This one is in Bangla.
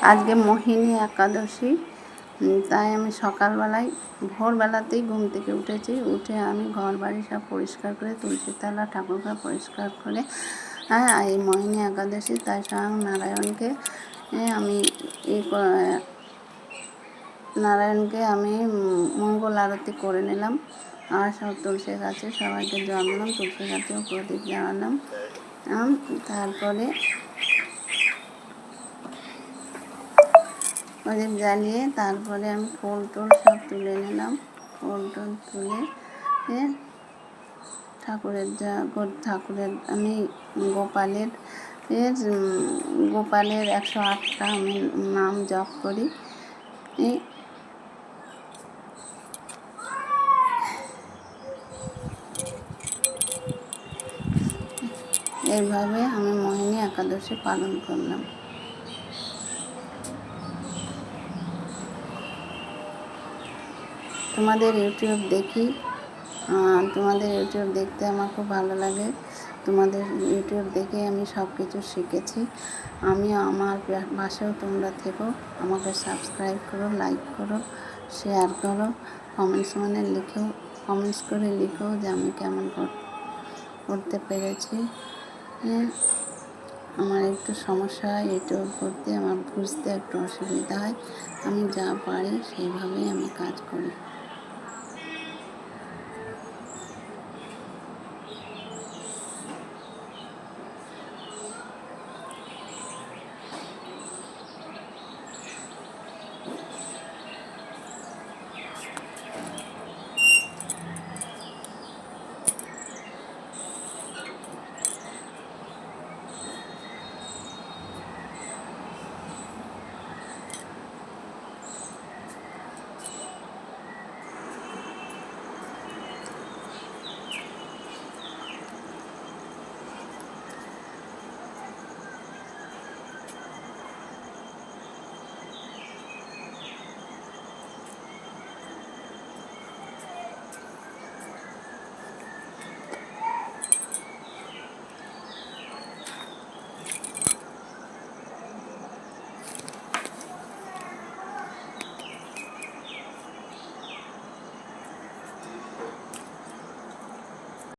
আজকে মোহিনী একাদশী, তাই আমি সকালবেলায় ভোরবেলাতেই ঘুম থেকে উঠেছি। উঠে আমি ঘর বাড়ি সব পরিষ্কার করে, তুলসী তলা ঠাকুরঘর পরিষ্কার করে, এই মোহিনী একাদশী তাই স্বয়ং নারায়ণকে আমি নারায়ণকে আমি মঙ্গল আরতি করে নিলাম। আর সব তুলসী গাছে সবাইকে জল দিলাম, তুলসী গাছেও প্রদীপ জ্বালালাম। তারপরে প্রদীপ জ্বালিয়ে তারপরে আমি ফুল টুল সব তুলে নিলাম। ফুল টুল তুলে ঠাকুরের আমি গোপালের 108টা আমি নাম জপ করি। এইভাবে আমি মোহিনী একাদশী পালন করলাম। তোমাদের ইউটিউব দেখি, তোমাদের ইউটিউব দেখতে আমার খুব ভালো লাগে। তোমাদের ইউটিউব দেখে আমি সব কিছু শিখেছি। আমিও আমার পাশেও তোমরা থেকো, আমাকে সাবস্ক্রাইব করো, লাইক করো, শেয়ার করো, কমেন্টস করে লিখো যে আমি কেমন করতে পেরেছি। আমার একটু সমস্যা হয় ইউটিউব করতে, আমার বুঝতে একটু অসুবিধা হয়। আমি যা পারি সেইভাবেই আমি কাজ করি।